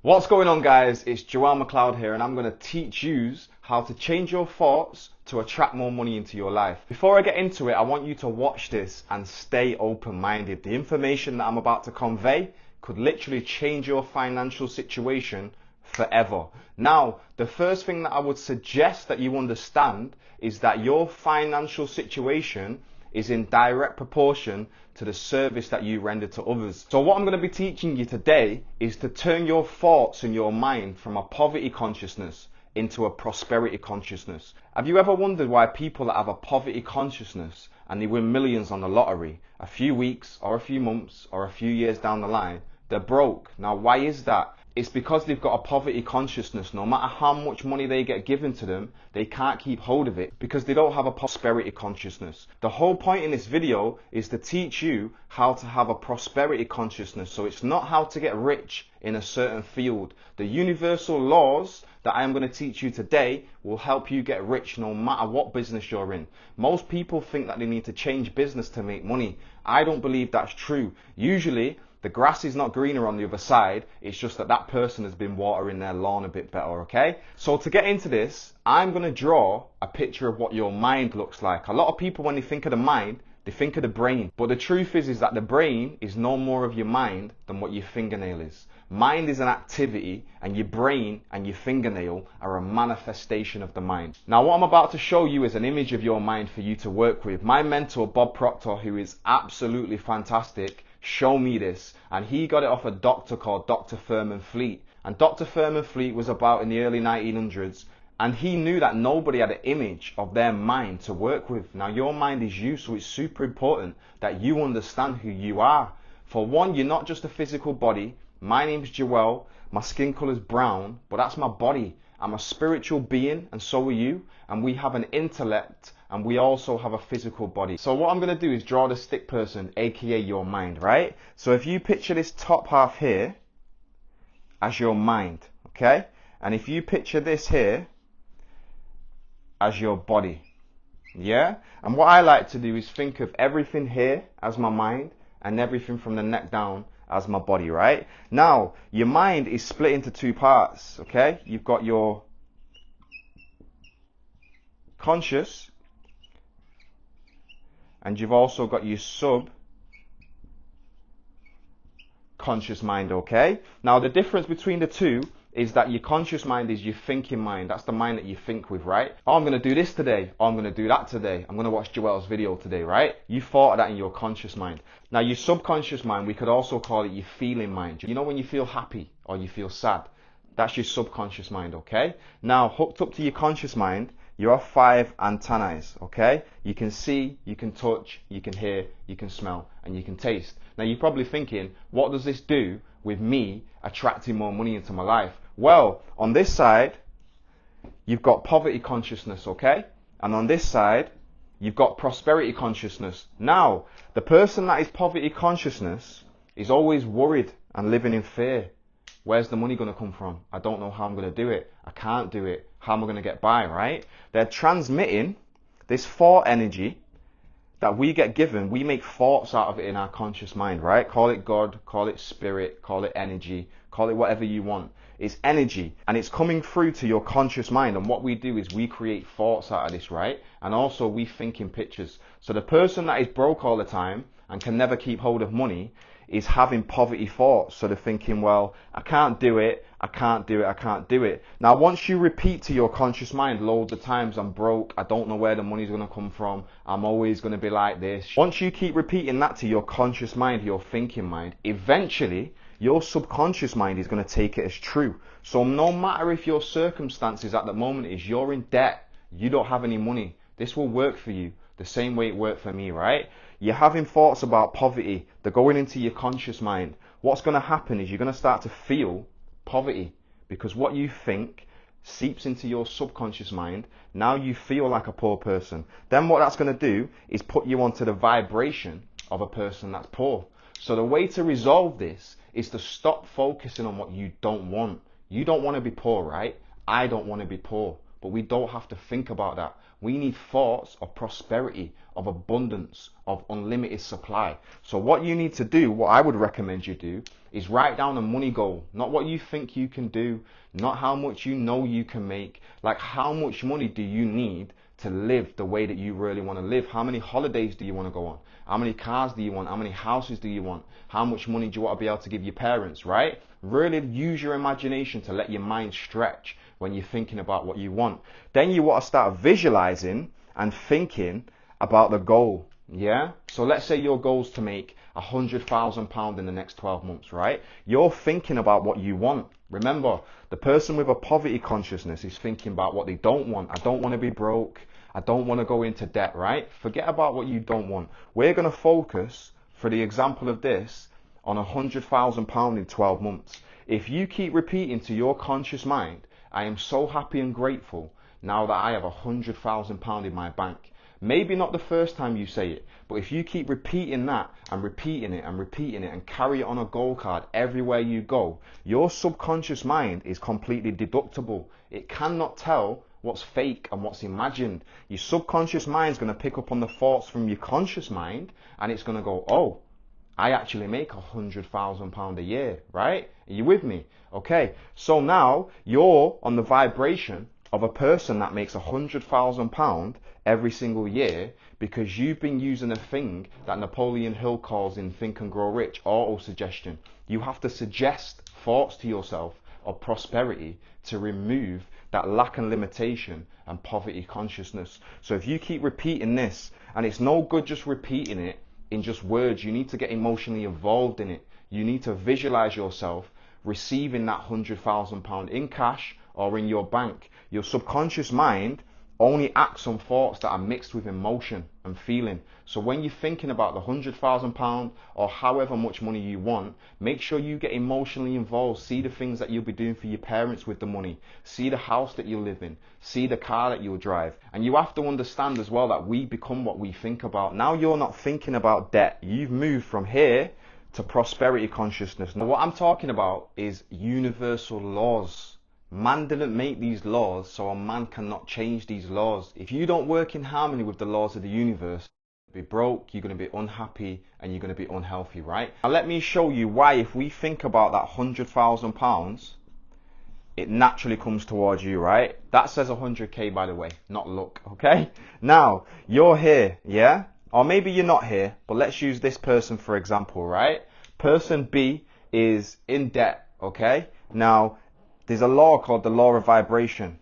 What's going on, guys? It's Joel McLeod here, and I'm going to teach you how to change your thoughts to attract more money into your life. Before I get into it, I want you to watch this and stay open-minded. The information that I'm about to convey could literally change your financial situation forever. Now, the first thing that I would suggest that you understand is that your financial situation is in direct proportion to the service that you render to others. So what I'm going to be teaching you today is to turn your thoughts and your mind from a poverty consciousness into a prosperity consciousness. Have you ever wondered why people that have a poverty consciousness and they win millions on the lottery, a few weeks or a few months or a few years down the line, they're broke? Now, why is that? It's because they've got a poverty consciousness. No matter how much money they get given to them, they can't keep hold of it because they don't have a prosperity consciousness. The whole point in this video is to teach you how to have a prosperity consciousness. So it's not how to get rich in a certain field. The universal laws that I am going to teach you today will help you get rich no matter what business you're in. Most people think that they need to change business to make money. I don't believe that's true. Usually, the grass is not greener on the other side. It's just that that person has been watering their lawn a bit better, okay? So to get into this, I'm going to draw a picture of what your mind looks like. A lot of people, when they think of the mind, they think of the brain. But the truth is that the brain is no more of your mind than what your fingernail is. Mind is an activity, and your brain and your fingernail are a manifestation of the mind. Now, what I'm about to show you is an image of your mind for you to work with. My mentor, Bob Proctor, who is absolutely fantastic, show me this, and he got it off a doctor called Dr. Thurman Fleet. And Dr. Thurman Fleet was about in the early 1900s, and he knew that nobody had an image of their mind to work with. Now, your mind is you, so it's super important that you understand who you are. For one, you're not just a physical body. My name's Joel, my skin color's brown, but that's my body. I'm a spiritual being, and so are you, and we have an intellect, and we also have a physical body. So what I'm going to do is draw the stick person, aka your mind, right? So if you picture this top half here as your mind, okay? And if you picture this here as your body, yeah? And what I like to do is think of everything here as my mind and everything from the neck down as my body, right? Now, your mind is split into two parts, okay? You've got your conscious, and you've also got your subconscious mind, okay? Now, the difference between the two is that your conscious mind is your thinking mind. That's the mind that you think with, right? Oh, I'm going to do this today. Oh, I'm going to do that today. I'm going to watch Joel's video today, right? You thought of that in your conscious mind. Now, your subconscious mind, we could also call it your feeling mind. You know when you feel happy or you feel sad? That's your subconscious mind, okay? Now, hooked up to your conscious mind, you have 5 antennae, okay? You can see, you can touch, you can hear, you can smell, and you can taste. Now, you're probably thinking, what does this do with me attracting more money into my life? Well, on this side, you've got poverty consciousness, okay? And on this side, you've got prosperity consciousness. Now, the person that is poverty consciousness is always worried and living in fear. Where's the money going to come from? I don't know how I'm going to do it. I can't do it. How am I going to get by, right? They're transmitting this thought energy that we get given. We make thoughts out of it in our conscious mind, right? Call it God, call it spirit, call it energy, call it whatever you want. It's energy, and it's coming through to your conscious mind. And what we do is we create thoughts out of this, right? And also we think in pictures. So the person that is broke all the time and can never keep hold of money is having poverty thoughts. So they're thinking, well, I can't do it, I can't do it, I can't do it. Now, once you repeat to your conscious mind loads of times, I'm broke, I don't know where the money's going to come from, I'm always going to be like this. Once you keep repeating that to your conscious mind, your thinking mind, eventually your subconscious mind is going to take it as true. So no matter if your circumstances at the moment is you're in debt, you don't have any money, this will work for you the same way it worked for me, right? You're having thoughts about poverty. They're going into your conscious mind. What's going to happen is you're going to start to feel poverty because what you think seeps into your subconscious mind. Now you feel like a poor person. Then what that's going to do is put you onto the vibration of a person that's poor. So the way to resolve this is to stop focusing on what you don't want. You don't want to be poor, right? I don't want to be poor. but we don't have to think about that. We need thoughts of prosperity, of abundance, of unlimited supply. So what you need to do, what I would recommend you do, is write down a money goal. Not what you think you can do, not how much you know you can make. Like, how much money do you need to live the way that you really want to live? How many holidays do you want to go on? How many cars do you want? How many houses do you want? How much money do you want to be able to give your parents, right? Really use your imagination to let your mind stretch when you're thinking about what you want. Then you want to start visualizing and thinking about the goal. Yeah? So let's say your goal is to make £100,000 in the next 12 months, right? You're thinking about what you want. Remember, the person with a poverty consciousness is thinking about what they don't want. I don't want to be broke. I don't want to go into debt, right? Forget about what you don't want. We're going to focus, for the example of this, on £100,000 in 12 months. If you keep repeating to your conscious mind, I am so happy and grateful now that I have £100,000 in my bank. Maybe not the first time you say it, but if you keep repeating that and repeating it and repeating it and carry it on a goal card everywhere you go, your subconscious mind is completely deductible. It cannot tell what's fake and what's imagined. Your subconscious mind is going to pick up on the thoughts from your conscious mind, and it's going to go, oh, I actually make £100,000 a year, right? Are you with me? Okay, so now you're on the vibration of a person that makes £100,000 every single year, because you've been using a thing that Napoleon Hill calls in Think and Grow Rich, auto-suggestion. You have to suggest thoughts to yourself of prosperity to remove that lack and limitation and poverty consciousness. So if you keep repeating this, and it's no good just repeating it in just words, you need to get emotionally involved in it. You need to visualize yourself receiving that £100,000 in cash or in your bank. Your subconscious mind only acts on thoughts that are mixed with emotion and feeling. So when you're thinking about the £100,000 or however much money you want, make sure you get emotionally involved. See the things that you'll be doing for your parents with the money. See the house that you live in. See the car that you'll drive. And you have to understand as well that we become what we think about. Now you're not thinking about debt. You've moved from here to prosperity consciousness. Now what I'm talking about is universal laws. Man didn't make these laws, so a man cannot change these laws. If you don't work in harmony with the laws of the universe, you'll be broke, you're going to be unhappy, and you're going to be unhealthy, right? Now let me show you why, if we think about that £100,000, it naturally comes towards you, right? That says 100k, by the way, not luck, okay? Now, you're here, yeah? Or maybe you're not here, but let's use this person for example, right? Person B is in debt, okay? Now, there's a law called the law of vibration,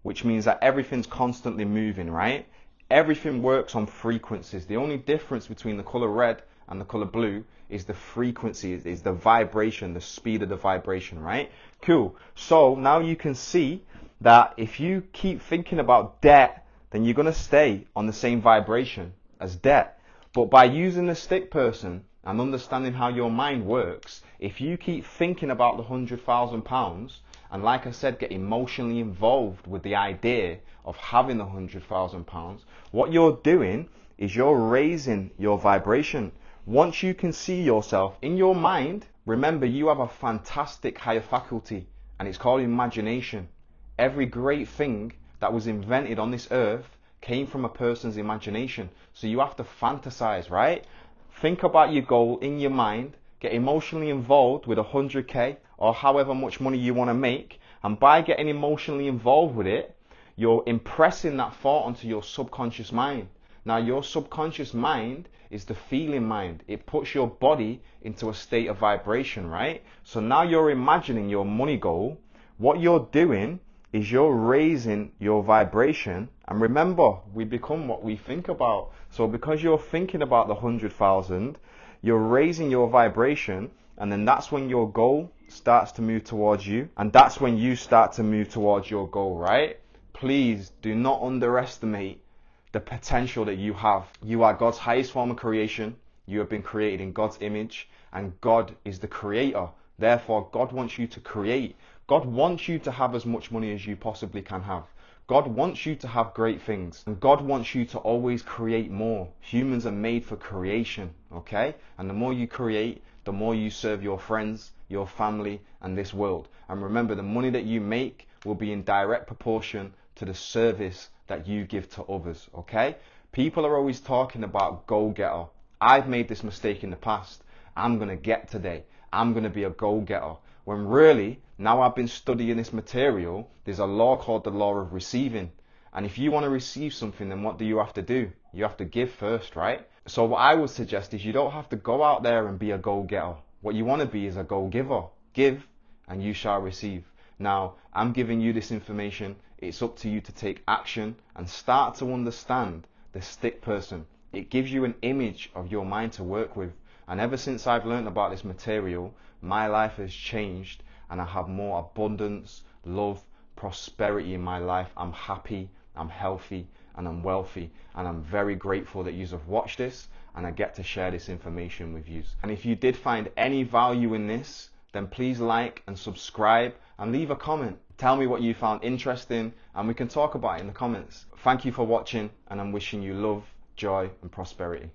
which means that everything's constantly moving, right? Everything works on frequencies. The only difference between the color red and the color blue is the frequency, is the vibration, the speed of the vibration, right? Cool. So now you can see that if you keep thinking about debt, then you're going to stay on the same vibration as debt. But by using the stick person and understanding how your mind works, if you keep thinking about the £100,000, and like I said, get emotionally involved with the idea of having the £100,000, what you're doing is you're raising your vibration. Once you can see yourself in your mind, remember you have a fantastic higher faculty, and it's called imagination. Every great thing that was invented on this earth came from a person's imagination. So you have to fantasize, right? Think about your goal in your mind, get emotionally involved with 100k or however much money you want to make, and by getting emotionally involved with it, you're impressing that thought onto your subconscious mind. Now your subconscious mind is the feeling mind. It puts your body into a state of vibration, right? So now you're imagining your money goal. What you're doing is you're raising your vibration, and remember, we become what we think about. So because you're thinking about the 100,000, you're raising your vibration, and then that's when your goal starts to move towards you, and that's when you start to move towards your goal, right? Please do not underestimate the potential that you have. You are God's highest form of creation. You have been created in God's image, and God is the creator. Therefore, God wants you to create. God wants you to have as much money as you possibly can have. God wants you to have great things, and God wants you to always create more. Humans are made for creation, okay? And the more you create, the more you serve your friends, your family, and this world. And remember, the money that you make will be in direct proportion to the service that you give to others, okay? People are always talking about go-getter. I've made this mistake in the past. I'm going to get today. I'm going to be a go-getter. When really, now I've been studying this material, there's a law called the law of receiving. And if you want to receive something, then what do you have to do? You have to give first, right? So what I would suggest is you don't have to go out there and be a go-getter. What you want to be is a go-giver. Give and you shall receive. Now, I'm giving you this information. It's up to you to take action and start to understand the stick person. It gives you an image of your mind to work with. And ever since I've learned about this material, my life has changed and I have more abundance, love, prosperity in my life. I'm happy, I'm healthy, and I'm wealthy. And I'm very grateful that you have watched this and I get to share this information with you. And if you did find any value in this, then please like and subscribe and leave a comment. Tell me what you found interesting and we can talk about it in the comments. Thank you for watching and I'm wishing you love, joy, and prosperity.